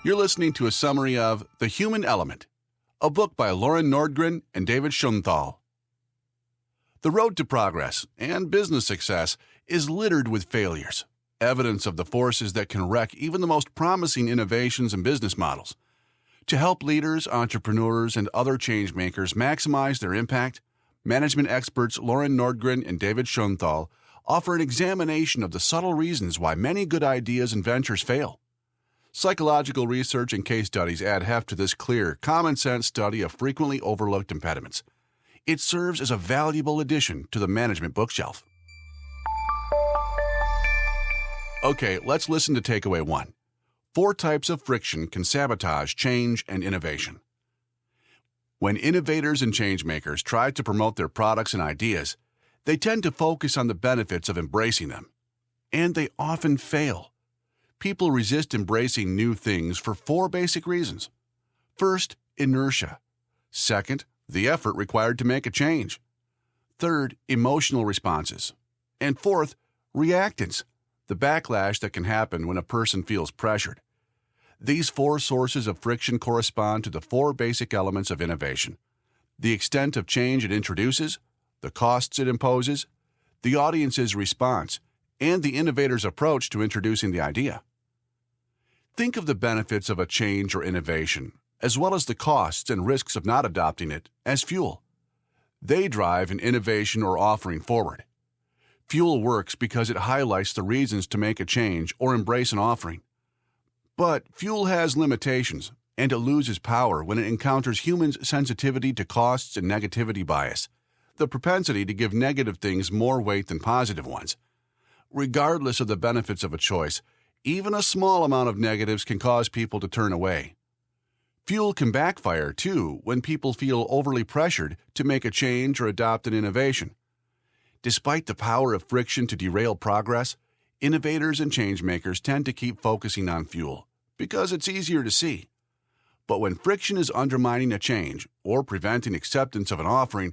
You're listening to a summary of The Human Element, a book by Loran Nordgren and David Schonthal. The road to progress and business success is littered with failures, evidence of the forces that can wreck even the most promising innovations and business models. To help leaders, entrepreneurs, and other change makers maximize their impact, management experts Loran Nordgren and David Schonthal offer an examination of the subtle reasons why many good ideas and ventures fail. Psychological research and case studies add heft to this clear, common-sense study of frequently overlooked impediments. It serves as a valuable addition to the management bookshelf. Okay, let's listen to takeaway 1. 4 types of friction can sabotage change and innovation. When innovators and change makers try to promote their products and ideas, they tend to focus on the benefits of embracing them. And they often fail. People resist embracing new things for 4 basic reasons. First, inertia. Second, the effort required to make a change. Third, emotional responses. And fourth, reactance, the backlash that can happen when a person feels pressured. These 4 sources of friction correspond to the 4 basic elements of innovation: the extent of change it introduces, the costs it imposes, the audience's response, and the innovator's approach to introducing the idea. Think of the benefits of a change or innovation, as well as the costs and risks of not adopting it, as fuel. They drive an innovation or offering forward. Fuel works because it highlights the reasons to make a change or embrace an offering. But fuel has limitations, and it loses power when it encounters humans' sensitivity to costs and negativity bias, the propensity to give negative things more weight than positive ones. Regardless of the benefits of a choice, even a small amount of negatives can cause people to turn away. Fuel can backfire, too, when people feel overly pressured to make a change or adopt an innovation. Despite the power of friction to derail progress, innovators and change makers tend to keep focusing on fuel because it's easier to see. But when friction is undermining a change or preventing acceptance of an offering,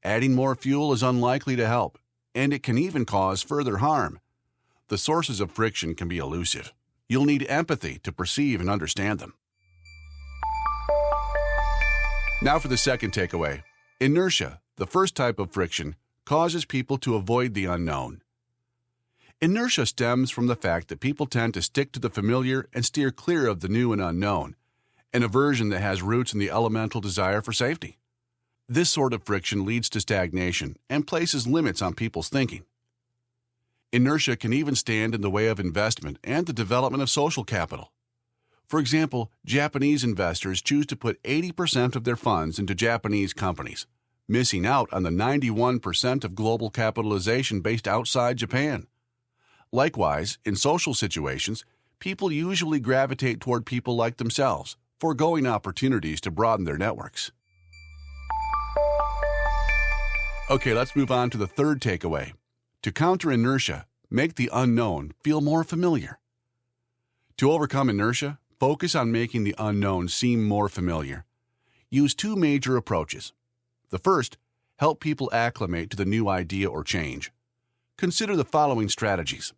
adding more fuel is unlikely to help, and it can even cause further harm. The sources of friction can be elusive. You'll need empathy to perceive and understand them. Now for the second takeaway. Inertia, the first type of friction, causes people to avoid the unknown. Inertia stems from the fact that people tend to stick to the familiar and steer clear of the new and unknown, an aversion that has roots in the elemental desire for safety. This sort of friction leads to stagnation and places limits on people's thinking. Inertia can even stand in the way of investment and the development of social capital. For example, Japanese investors choose to put 80% of their funds into Japanese companies, missing out on the 91% of global capitalization based outside Japan. Likewise, in social situations, people usually gravitate toward people like themselves, foregoing opportunities to broaden their networks. Okay, let's move on to the third takeaway. To counter inertia, make the unknown feel more familiar. To overcome inertia, focus on making the unknown seem more familiar. Use 2 major approaches. The first, help people acclimate to the new idea or change. Consider the following strategies.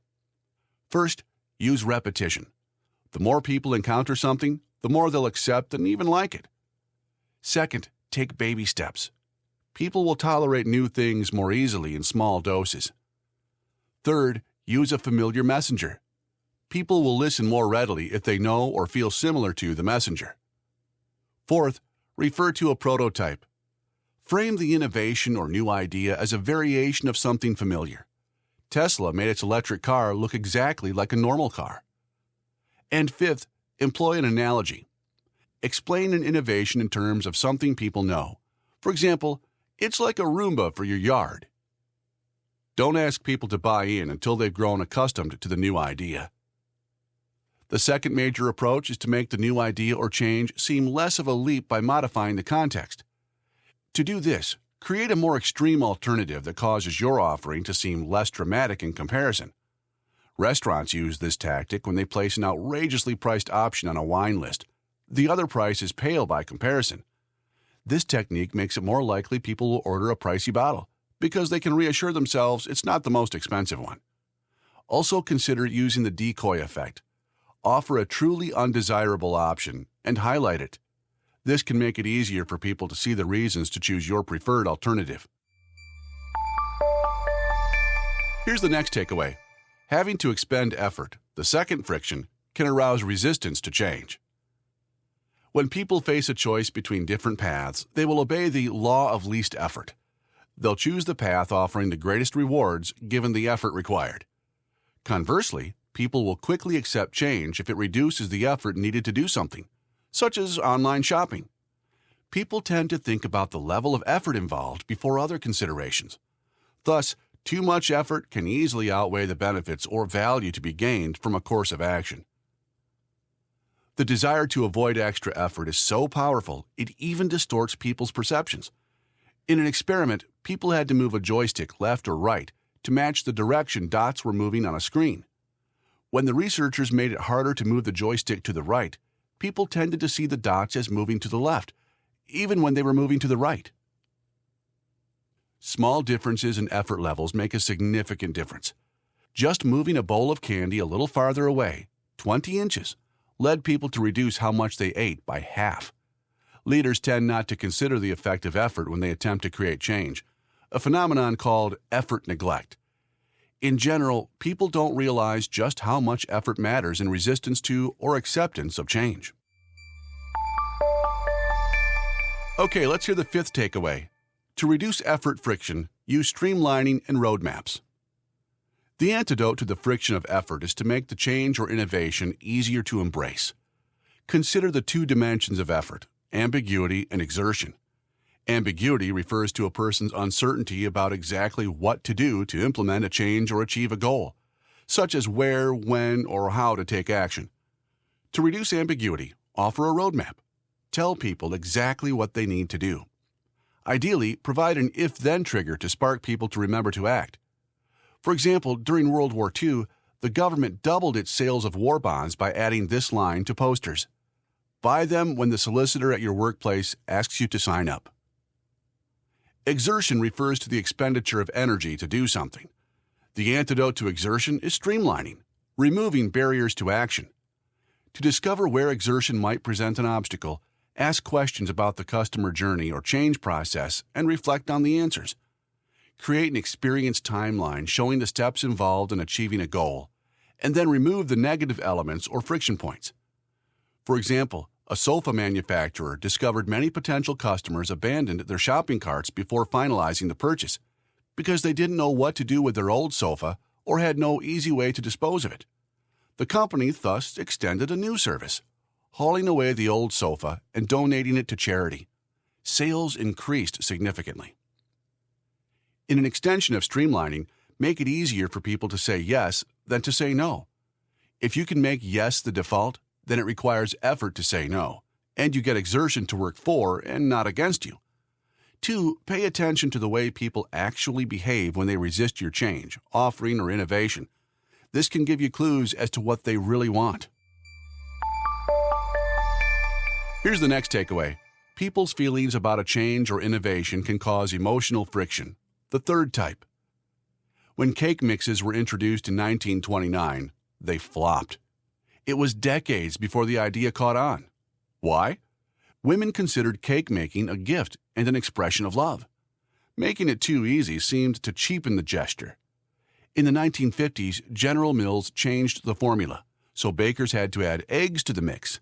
First, use repetition. The more people encounter something, the more they'll accept and even like it. Second, take baby steps. People will tolerate new things more easily in small doses. Third, use a familiar messenger. People will listen more readily if they know or feel similar to the messenger. Fourth, refer to a prototype. Frame the innovation or new idea as a variation of something familiar. Tesla made its electric car look exactly like a normal car. And fifth, employ an analogy. Explain an innovation in terms of something people know. For example, it's like a Roomba for your yard. Don't ask people to buy in until they've grown accustomed to the new idea. The second major approach is to make the new idea or change seem less of a leap by modifying the context. To do this, create a more extreme alternative that causes your offering to seem less dramatic in comparison. Restaurants use this tactic when they place an outrageously priced option on a wine list. The other price is pale by comparison. This technique makes it more likely people will order a pricey bottle, because they can reassure themselves it's not the most expensive one. Also consider using the decoy effect. offer a truly undesirable option and highlight it. This can make it easier for people to see the reasons to choose your preferred alternative. Here's the next takeaway. Having to expend effort, the second friction, can arouse resistance to change. When people face a choice between different paths, they will obey the law of least effort. They'll choose the path offering the greatest rewards given the effort required. Conversely, people will quickly accept change if it reduces the effort needed to do something, such as online shopping. People tend to think about the level of effort involved before other considerations. Thus, too much effort can easily outweigh the benefits or value to be gained from a course of action. The desire to avoid extra effort is so powerful, it even distorts people's perceptions. In an experiment, people had to move a joystick left or right to match the direction dots were moving on a screen. When the researchers made it harder to move the joystick to the right, people tended to see the dots as moving to the left, even when they were moving to the right. Small differences in effort levels make a significant difference. Just moving a bowl of candy a little farther away, 20 inches, led people to reduce how much they ate by half. Leaders tend not to consider the effect of effort when they attempt to create change, a phenomenon called effort neglect. In general, people don't realize just how much effort matters in resistance to or acceptance of change. Okay, let's hear the fifth takeaway. To reduce effort friction, use streamlining and roadmaps. The antidote to the friction of effort is to make the change or innovation easier to embrace. Consider the two dimensions of effort, ambiguity and exertion. Ambiguity refers to a person's uncertainty about exactly what to do to implement a change or achieve a goal, such as where, when, or how to take action. To reduce ambiguity, offer a roadmap. Tell people exactly what they need to do. Ideally, provide an if-then trigger to spark people to remember to act. For example, during World War II, the government doubled its sales of war bonds by adding this line to posters. Buy them when the solicitor at your workplace asks you to sign up. Exertion refers to the expenditure of energy to do something. The antidote to exertion is streamlining, removing barriers to action. To discover where exertion might present an obstacle, ask questions about the customer journey or change process and reflect on the answers. Create an experience timeline showing the steps involved in achieving a goal, and then remove the negative elements or friction points. For example, a sofa manufacturer discovered many potential customers abandoned their shopping carts before finalizing the purchase because they didn't know what to do with their old sofa or had no easy way to dispose of it. The company thus extended a new service, hauling away the old sofa and donating it to charity. Sales increased significantly. In an extension of streamlining, make it easier for people to say yes than to say no. If you can make yes the default, then it requires effort to say no, and you get exertion to work for and not against you. 2, pay attention to the way people actually behave when they resist your change, offering, or innovation. This can give you clues as to what they really want. Here's the next takeaway. People's feelings about a change or innovation can cause emotional friction, the third type. When cake mixes were introduced in 1929, they flopped. It was decades before the idea caught on. Why? Women considered cake making a gift and an expression of love. Making it too easy seemed to cheapen the gesture. In the 1950s, General Mills changed the formula, so bakers had to add eggs to the mix.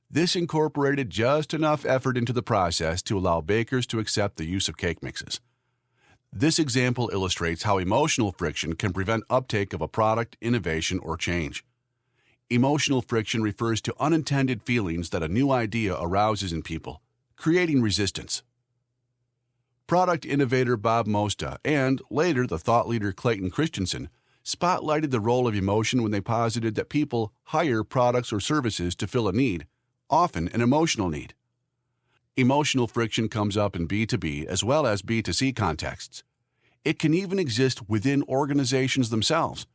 This incorporated just enough effort into the process to allow bakers to accept the use of cake mixes. This example illustrates how emotional friction can prevent uptake of a product, innovation, or change. Emotional friction refers to unintended feelings that a new idea arouses in people, creating resistance. Product innovator Bob Mosta and, later, the thought leader Clayton Christensen spotlighted the role of emotion when they posited that people hire products or services to fill a need, often an emotional need. Emotional friction comes up in B2B as well as B2C contexts. It can even exist within organizations themselves.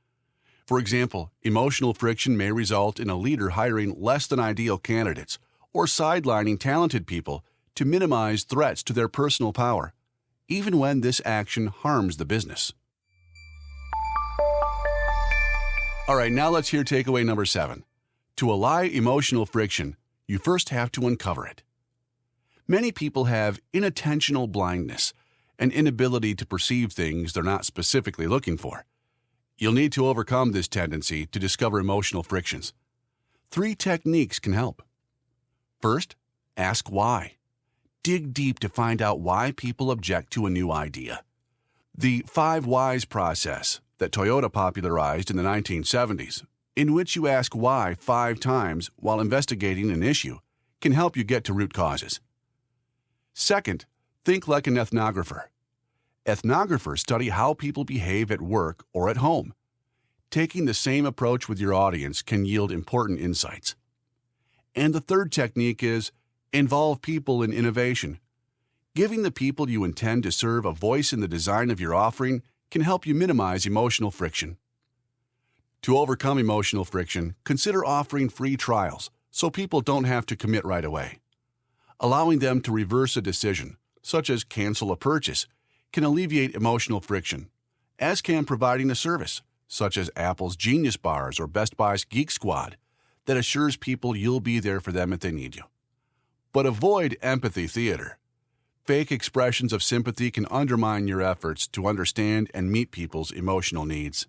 For example, emotional friction may result in a leader hiring less than ideal candidates or sidelining talented people to minimize threats to their personal power, even when this action harms the business. All right, now let's hear takeaway number 7. To allay emotional friction, you first have to uncover it. Many people have inattentional blindness, an inability to perceive things they're not specifically looking for. You'll need to overcome this tendency to discover emotional frictions. 3 techniques can help. First, ask why. Dig deep to find out why people object to a new idea. The 5 whys process that Toyota popularized in the 1970s, in which you ask why 5 times while investigating an issue, can help you get to root causes. Second, think like an ethnographer. Ethnographers study how people behave at work or at home. Taking the same approach with your audience can yield important insights. And the third technique is involve people in innovation. Giving the people you intend to serve a voice in the design of your offering can help you minimize emotional friction. To overcome emotional friction, consider offering free trials so people don't have to commit right away. Allowing them to reverse a decision, such as cancel a purchase, can alleviate emotional friction, as can providing a service, such as Apple's Genius Bars or Best Buy's Geek Squad, that assures people you'll be there for them if they need you. But avoid empathy theater. Fake expressions of sympathy can undermine your efforts to understand and meet people's emotional needs.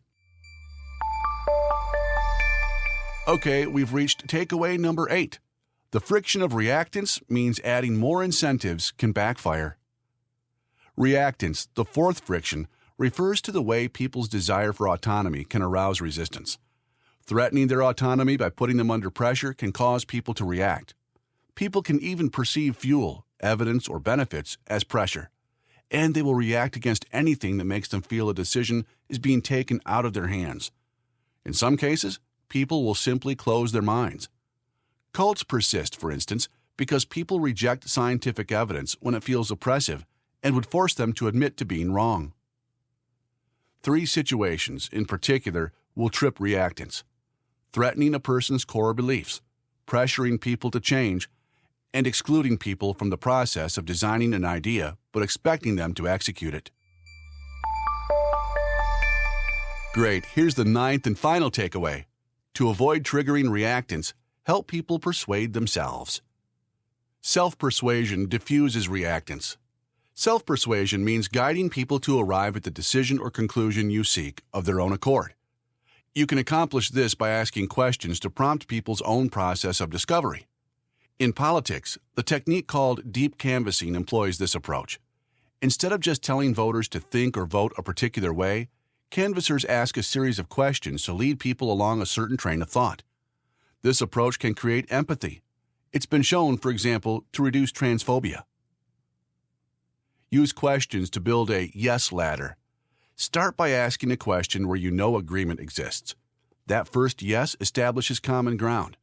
Okay, we've reached takeaway number 8. The friction of reactance means adding more incentives can backfire. Reactance, the 4th friction, refers to the way people's desire for autonomy can arouse resistance. Threatening their autonomy by putting them under pressure can cause people to react. People can even perceive fuel, evidence, or benefits as pressure, and they will react against anything that makes them feel a decision is being taken out of their hands. In some cases, people will simply close their minds. Cults persist, for instance, because people reject scientific evidence when it feels oppressive and would force them to admit to being wrong. 3 situations, in particular, will trip reactance: threatening a person's core beliefs, pressuring people to change, and excluding people from the process of designing an idea but expecting them to execute it. Great, here's the 9th and final takeaway. To avoid triggering reactance, help people persuade themselves. Self-persuasion diffuses reactance. Self-persuasion means guiding people to arrive at the decision or conclusion you seek of their own accord. You can accomplish this by asking questions to prompt people's own process of discovery. In politics, the technique called deep canvassing employs this approach. Instead of just telling voters to think or vote a particular way, canvassers ask a series of questions to lead people along a certain train of thought. This approach can create empathy. It's been shown, for example, to reduce transphobia. Use questions to build a yes ladder. Start by asking a question where you know agreement exists. That first yes establishes common ground.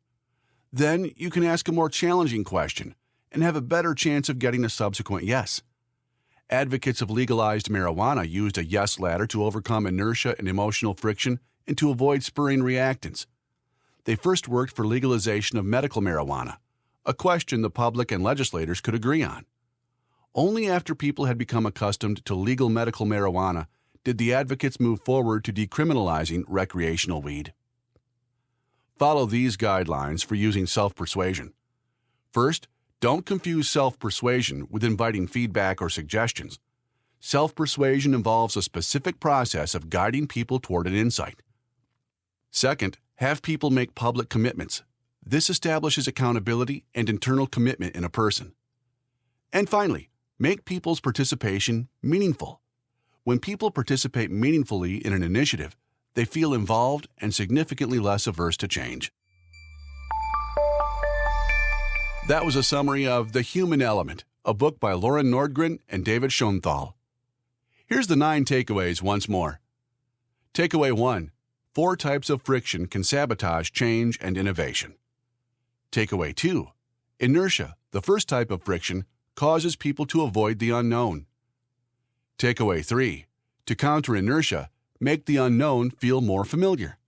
Then you can ask a more challenging question and have a better chance of getting a subsequent yes. Advocates of legalized marijuana used a yes ladder to overcome inertia and emotional friction and to avoid spurring reactance. They first worked for legalization of medical marijuana, a question the public and legislators could agree on. Only after people had become accustomed to legal medical marijuana did the advocates move forward to decriminalizing recreational weed. Follow these guidelines for using self-persuasion. First, don't confuse self-persuasion with inviting feedback or suggestions. Self-persuasion involves a specific process of guiding people toward an insight. Second, have people make public commitments. This establishes accountability and internal commitment in a person. And finally, make people's participation meaningful. When people participate meaningfully in an initiative, they feel involved and significantly less averse to change. That was a summary of The Human Element, a book by Loran Nordgren and David Schonthal. Here's the 9 takeaways once more. Takeaway 1. 4 types of friction can sabotage change and innovation. Takeaway 2. Inertia, the first type of friction, causes people to avoid the unknown. Takeaway 3. To counter inertia, make the unknown feel more familiar.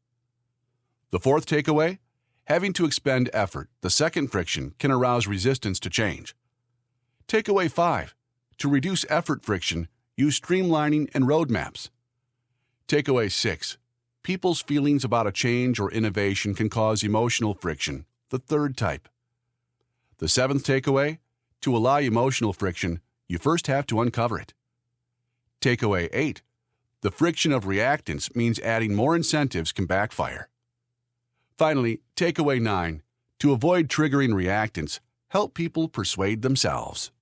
The 4th takeaway, having to expend effort, the second friction, can arouse resistance to change. Takeaway 5. To reduce effort friction, use streamlining and roadmaps. Takeaway 6. People's feelings about a change or innovation can cause emotional friction, the third type. The seventh takeaway: to allow emotional friction, you first have to uncover it. Takeaway 8. The friction of reactance means adding more incentives can backfire. Finally, takeaway 9. To avoid triggering reactance, help people persuade themselves.